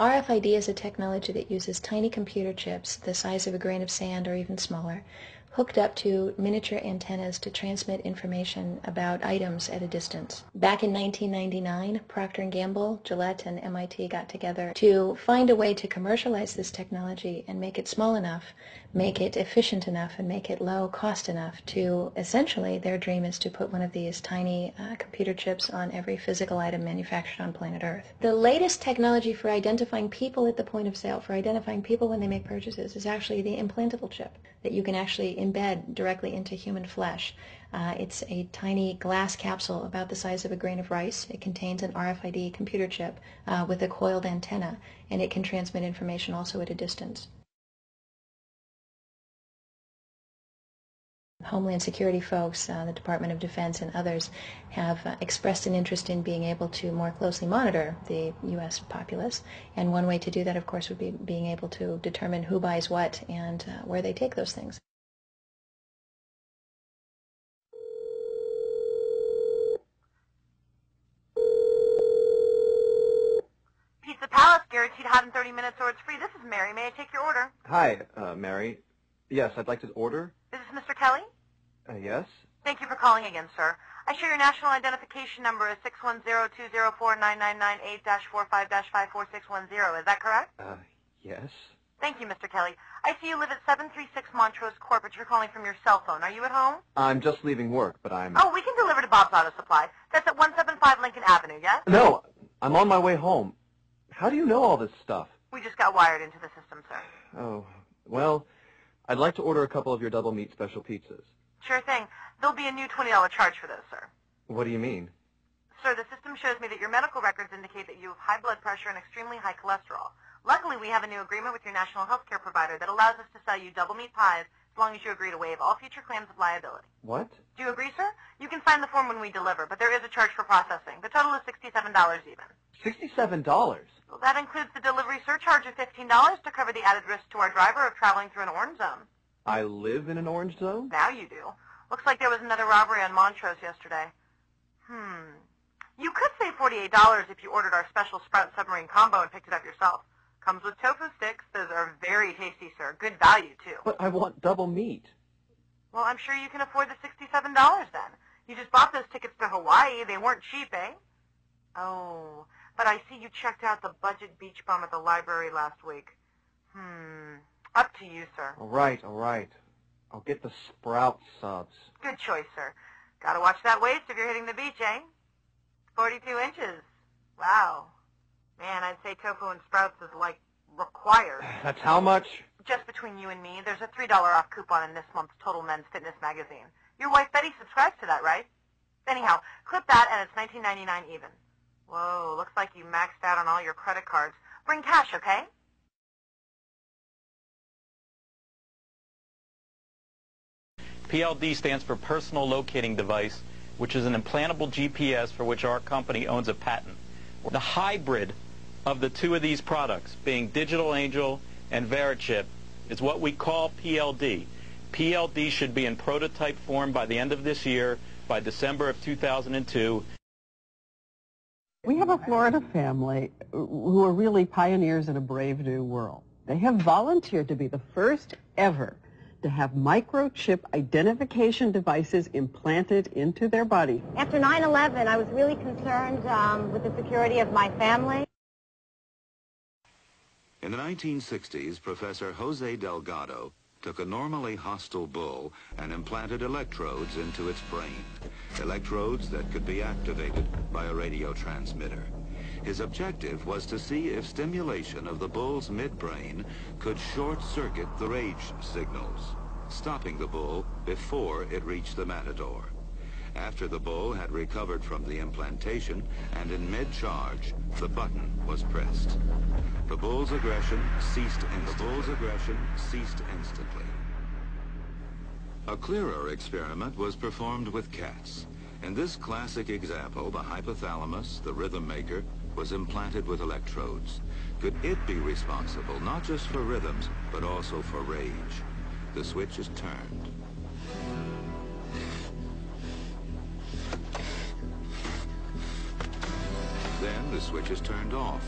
RFID is a technology that uses tiny computer chips the size of a grain of sand or even smaller, hooked up to miniature antennas to transmit information about items at a distance. Back in 1999, Procter & Gamble, Gillette, and MIT got together to find a way to commercialize this technology and make it small enough, make it efficient enough, and make it low cost enough to, essentially, their dream is to put one of these tiny computer chips on every physical item manufactured on planet Earth. The latest technology for identifying people at the point of sale, for identifying people when they make purchases, is actually the implantable chip that you can actually embed directly into human flesh. It's a tiny glass capsule about the size of a grain of rice. It contains an RFID computer chip with a coiled antenna, and it can transmit information also at a distance. Homeland Security folks, the Department of Defense, and others have expressed an interest in being able to more closely monitor the U.S. populace, and one way to do that, of course, would be being able to determine who buys what and where they take those things. Pizza Palace, guaranteed hot in 30 minutes or it's free. This is Mary. May I take your order? Hi, Mary. Yes, I'd like to order. Is this Mr. Kelly? Yes? Thank you for calling again, sir. I show your national identification number as 610-204-999-8-45-54610. Is that correct? Yes. Thank you, Mr. Kelly. I see you live at 736 Montrose Court, but you're calling from your cell phone. Are you at home? I'm just leaving work, but I'm... Oh, we can deliver to Bob's Auto Supply. That's at 175 Lincoln Avenue, yes? No, I'm on my way home. How do you know all this stuff? We just got wired into the system, sir. Oh, well, I'd like to order a couple of your double meat special pizzas. Sure thing. There'll be a new $20 charge for those, sir. What do you mean? Sir, the system shows me that your medical records indicate that you have high blood pressure and extremely high cholesterol. Luckily, we have a new agreement with your national health care provider that allows us to sell you double meat pies as long as you agree to waive all future claims of liability. What? Do you agree, sir? You can sign the form when we deliver, but there is a charge for processing. The total is $67 even. $67? Well, that includes the delivery surcharge of $15 to cover the added risk to our driver of traveling through an orange zone. I live in an orange zone? Now you do. Looks like there was another robbery on Montrose yesterday. You could save $48 if you ordered our special Sprout Submarine Combo and picked it up yourself. Comes with tofu sticks. Those are very tasty, sir. Good value, too. But I want double meat. Well, I'm sure you can afford the $67 then. You just bought those tickets to Hawaii. They weren't cheap, eh? Oh, but I see you checked out the budget beach bum at the library last week. Up to you, sir. All right, all right. I'll get the Sprout subs. Good choice, sir. Gotta watch that waist if you're hitting the beach, eh? 42 inches. Wow. Man, I'd say tofu and Sprouts is, like, required. That's how much? Just between you and me, there's a $3 off coupon in this month's Total Men's Fitness magazine. Your wife Betty subscribes to that, right? Anyhow, clip that and it's $19.99 even. Whoa, looks like you maxed out on all your credit cards. Bring cash, okay? PLD stands for Personal Locating Device, which is an implantable GPS for which our company owns a patent. The hybrid of the two of these products, being Digital Angel and Verichip, is what we call PLD. PLD should be in prototype form by the end of this year, by December of 2002. We have a Florida family who are really pioneers in a brave new world. They have volunteered to be the first ever to have microchip identification devices implanted into their body. After 9/11, I was really concerned with the security of my family. In the 1960s, Professor Jose Delgado took a normally hostile bull and implanted electrodes into its brain, electrodes that could be activated by a radio transmitter. His objective was to see if stimulation of the bull's midbrain could short-circuit the rage signals, stopping the bull before it reached the matador. After the bull had recovered from the implantation and in mid-charge, the button was pressed. The bull's aggression ceased instantly. A clearer experiment was performed with cats. In this classic example, the hypothalamus, the rhythm maker, was implanted with electrodes. Could it be responsible not just for rhythms, but also for rage? The switch is turned. Then the switch is turned off.